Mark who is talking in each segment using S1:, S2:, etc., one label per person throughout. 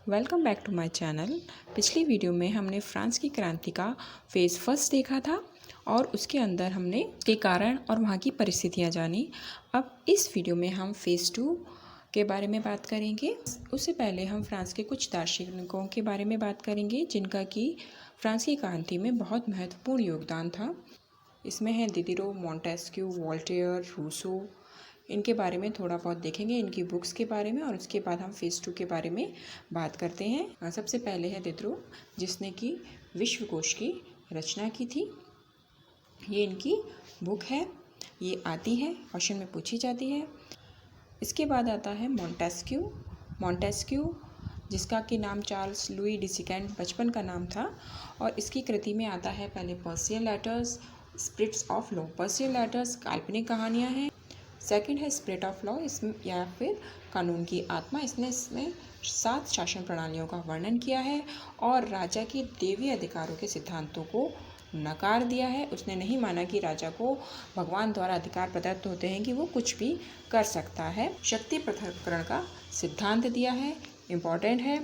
S1: Welcome back to my channel. पिछली video में हमने फ्रांस की क्रांति का फेज़ फर्स्ट देखा था और उसके अंदर हमने के कारण और वहाँ की परिस्थितियाँ जानी। अब इस वीडियो में हम फेज़ टू के बारे में बात करेंगे। उससे पहले हम फ्रांस के कुछ दार्शनिकों के बारे में बात करेंगे जिनका कि फ्रांस की क्रांति में बहुत महत्वपूर्ण योगदान था। इसमें है दिदिरो, मॉन्टेस्क्यू, वोल्टेयर, रूसो। इनके बारे में थोड़ा बहुत देखेंगे, इनकी बुक्स के बारे में, और उसके बाद हम फेज़ टू के बारे में बात करते हैं। सबसे पहले है दिदिरो, जिसने कि विश्वकोश की रचना की थी। ये इनकी बुक है, ये आती है, क्वेश्चन में पूछी जाती है। इसके बाद आता है मॉन्टेस्क्यू, जिसका कि नाम चार्ल्स लुई डिसिकेंट बचपन का नाम था, और इसकी कृति में आता है पहले Persian letters, spirits of law. Persian letters काल्पनिक कहानियाँ हैं। सेकंड है स्पिरिट ऑफ लॉ, इसमें या फिर कानून की आत्मा। इसमें 7 शासन प्रणालियों का वर्णन किया है और राजा के देवी अधिकारों के सिद्धांतों को नकार दिया है। उसने नहीं माना कि राजा को भगवान द्वारा अधिकार प्रदत्त होते हैं कि वो कुछ भी कर सकता है। शक्ति पृथक्करण का सिद्धांत दिया है, इम्पॉर्टेंट है,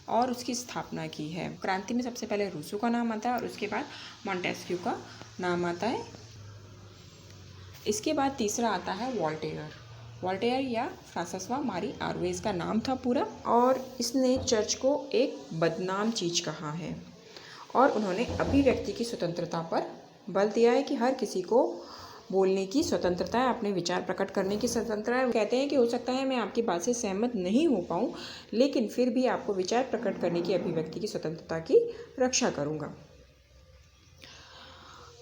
S1: और उसकी स्थापना की है। क्रांति में सबसे पहले रूसो का नाम आता है और उसके बाद मॉन्टेस्क्यू का नाम आता है। इसके बाद तीसरा आता है वोल्टेयर या फ्रांसवा मारी आर्वेज का नाम था पूरा, और इसने चर्च को एक बदनाम चीज़ कहा है और उन्होंने अभिव्यक्ति की स्वतंत्रता पर बल दिया है कि हर किसी को बोलने की स्वतंत्रता है, अपने विचार प्रकट करने की स्वतंत्रता है। वो कहते हैं कि हो सकता है मैं आपकी बात से सहमत नहीं हो पाऊँ, लेकिन फिर भी आपको विचार प्रकट करने की, अभिव्यक्ति की स्वतंत्रता की रक्षा करूँगा।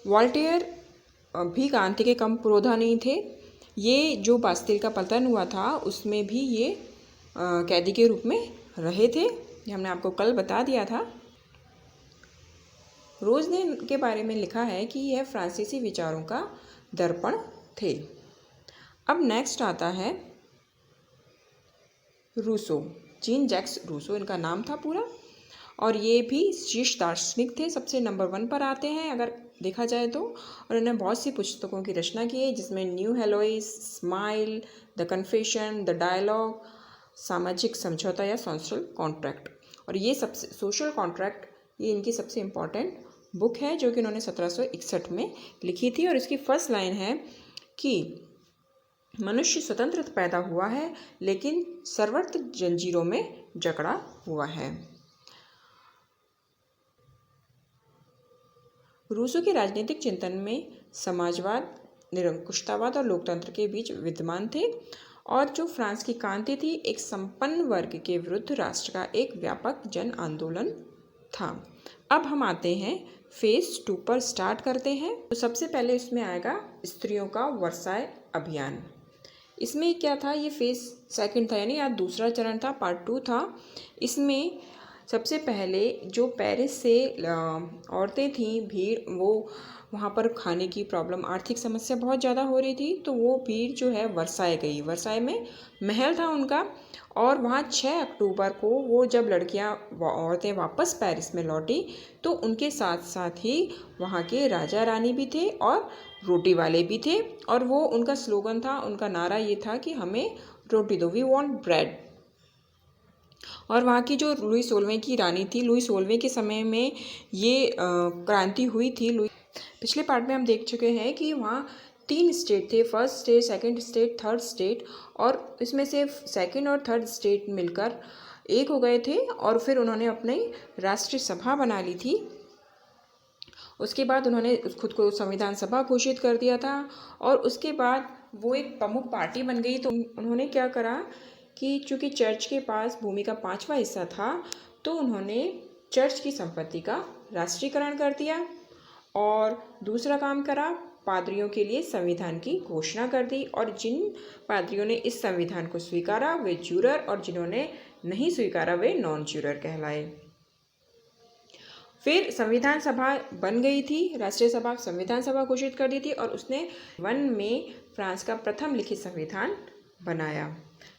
S1: वोल्टेयर भी क्रांति के कम पुरोधा नहीं थे। ये जो बास्तिल का पतन हुआ था उसमें भी ये कैदी के रूप में रहे थे, ये हमने आपको कल बता दिया था। रोज ने के बारे में लिखा है कि यह फ्रांसीसी विचारों का दर्पण थे। अब नेक्स्ट आता है रूसो, जीन जैक्स रूसो इनका नाम था पूरा, और ये भी शीर्ष दार्शनिक थे, सबसे नंबर 1 पर आते हैं अगर देखा जाए तो। और इन्होंने बहुत सी पुस्तकों की रचना की है जिसमें new Heloise, smile, the confession, the dialogue, सामाजिक समझौता या सोशल कॉन्ट्रैक्ट। और ये सबसे सोशल कॉन्ट्रैक्ट ये इनकी सबसे इम्पॉर्टेंट बुक है जो कि उन्होंने 1761 में लिखी थी। और इसकी फर्स्ट लाइन है कि मनुष्य स्वतंत्र पैदा हुआ है लेकिन सर्वत्र जंजीरों में जकड़ा हुआ है। रूसो के राजनीतिक चिंतन में समाजवाद, निरंकुशतावाद और लोकतंत्र के बीच विद्यमान थे, और जो फ्रांस की क्रांति थी एक संपन्न वर्ग के विरुद्ध राष्ट्र का एक व्यापक जन आंदोलन था। अब हम आते हैं फेज़ 2 पर, स्टार्ट करते हैं। तो सबसे पहले इसमें आएगा स्त्रियों का वर्साय अभियान। इसमें क्या था, ये फेज़ सेकंड था, यानी आज दूसरा चरण था, पार्ट 2 था। इसमें सबसे पहले जो पेरिस से औरतें थीं, भीड़, वो वहाँ पर खाने की प्रॉब्लम, आर्थिक समस्या बहुत ज़्यादा हो रही थी, तो वो भीड़ जो है वर्साय गई। वर्साय में महल था उनका, और वहाँ 6 अक्टूबर को वो जब औरतें वापस पेरिस में लौटी तो उनके साथ साथ ही वहाँ के राजा रानी भी थे और रोटी वाले भी थे, और वो उनका स्लोगन था, उनका नारा ये था कि हमें रोटी दो, वी वॉन्ट ब्रेड। और वहाँ की जो लुई 16वें की रानी थी, लुई 16वें के समय में ये क्रांति हुई थी। पिछले पार्ट में हम देख चुके हैं कि वहाँ 3 स्टेट थे, first state, second state, third state, और इसमें से सेकंड और थर्ड स्टेट मिलकर एक हो गए थे और फिर उन्होंने अपनी राष्ट्रीय सभा बना ली थी। उसके बाद उन्होंने खुद को संविधान सभा घोषित कर दिया था, और उसके बाद वो एक प्रमुख पार्टी बन गई। तो उन्होंने क्या करा कि चूँकि चर्च के पास भूमि का 5वां हिस्सा था, तो उन्होंने चर्च की संपत्ति का राष्ट्रीयकरण कर दिया, और दूसरा काम करा, पादरियों के लिए संविधान की घोषणा कर दी, और जिन पादरियों ने इस संविधान को स्वीकारा वे ज्यूरर, और जिन्होंने नहीं स्वीकारा वे नॉन ज्यूरर कहलाए। फिर संविधान सभा बन गई थी, राष्ट्रीय सभा संविधान सभा घोषित कर दी थी, और उसने 1 में फ्रांस का प्रथम लिखित संविधान बनाया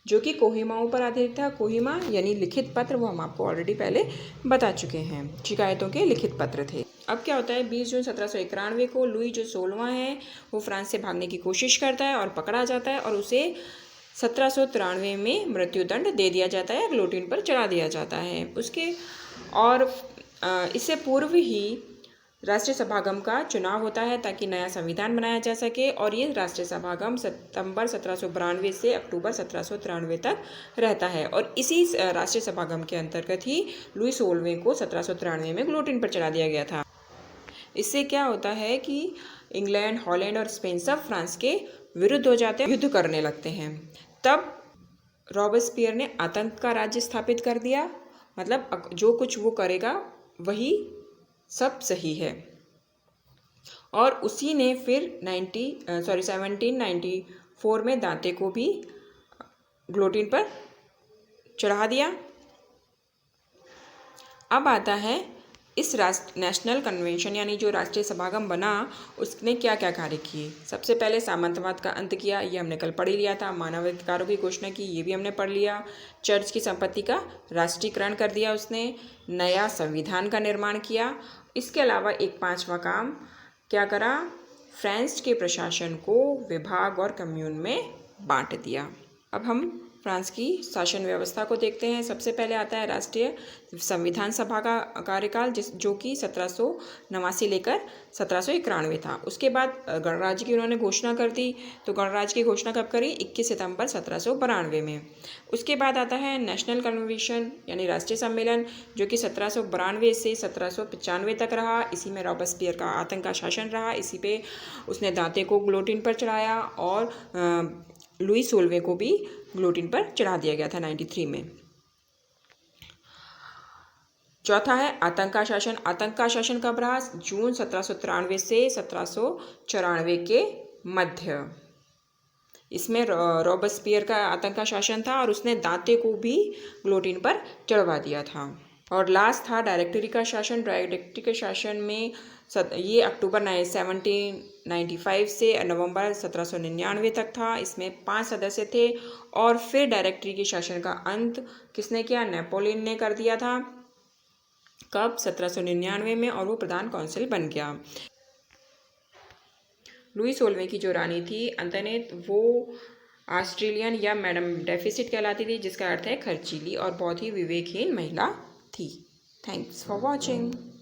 S1: जो कि कोहिमाओं पर आधारित था। कोहिमा यानी लिखित पत्र, वो हम आपको ऑलरेडी पहले बता चुके हैं, शिकायतों के लिखित पत्र थे। अब क्या होता है, 20 जून 1791 को लुई जो 16वां है वो फ्रांस से भागने की कोशिश करता है और पकड़ा जाता है, और उसे 1793 में मृत्युदंड दे दिया जाता है, गिलोटिन पर चढ़ा दिया जाता है। उसके और इससे पूर्व ही राष्ट्रीय सभागम का चुनाव होता है ताकि नया संविधान बनाया जा सके, और ये राष्ट्रीय सभागम सितंबर 1792 से अक्टूबर 1793 तक रहता है। और इसी राष्ट्रीय सभागम के अंतर्गत ही लुई 16वें को 1793 में गिलोटिन पर चढ़ा दिया गया था। इससे क्या होता है कि इंग्लैंड, हॉलैंड और स्पेन सब फ्रांस के विरुद्ध हो जाते हैं, युद्ध करने लगते हैं। तब रॉबेस्पियर ने आतंक का राज्य स्थापित कर दिया, मतलब जो कुछ वो करेगा वही सब सही है। और उसी ने फिर 1794 में दांते को भी गिलोटिन पर चढ़ा दिया। अब आता है इस नेशनल कन्वेंशन यानी जो राष्ट्रीय सभागम बना, उसने क्या क्या कार्य किए। सबसे पहले सामंतवाद का अंत किया, ये हमने कल पढ़ ही लिया था। मानवाधिकारों की घोषणा की, ये भी हमने पढ़ लिया। चर्च की संपत्ति का राष्ट्रीयकरण कर दिया उसने। नया संविधान का निर्माण किया। इसके अलावा एक 5वां काम क्या करा, फ्रांस के प्रशासन को विभाग और कम्यून में बांट दिया। अब हम फ्रांस की शासन व्यवस्था को देखते हैं। सबसे पहले आता है राष्ट्रीय संविधान सभा का कार्यकाल, जो कि 1789 लेकर 1791 था। उसके बाद गणराज्य की उन्होंने घोषणा कर दी। तो गणराज्य की घोषणा कब करी, 21 सितंबर 1792 में। उसके बाद आता है नेशनल कन्वेंशन यानी राष्ट्रीय सम्मेलन, जो कि 1792 से 1795 तक रहा। इसी में रॉबेस्पियर का आतंक का शासन रहा। इसी पे उसने दांते को गिलोटिन पर चढ़ाया और लुई 16वें को भी गिलोटिन पर चढ़ा दिया गया था 93 में। चौथा है आतंक का शासन। आतंक का शासन कब रहा, जून 1793 से 1794 के मध्य। इसमें रॉबेस्पियर का आतंक का शासन था और उसने दांते को भी गिलोटिन पर चढ़वा दिया था। और लास्ट था डायरेक्टरी का शासन। डायरेक्टरी के शासन में ये अक्टूबर 1795 से नवंबर 1799 तक था। इसमें 5 सदस्य थे। और फिर डायरेक्टरी के शासन का अंत किसने किया, नेपोलियन ने कर दिया था। कब, 1799 में, और वो प्रधान काउंसिल बन गया। लुई 16वें की जो रानी थी अंतोनेट, वो ऑस्ट्रेलियन या मैडम डेफिसिट कहलाती थी, जिसका अर्थ है खर्चीली, और बहुत ही विवेकहीन महिला थी। Thanks for watching.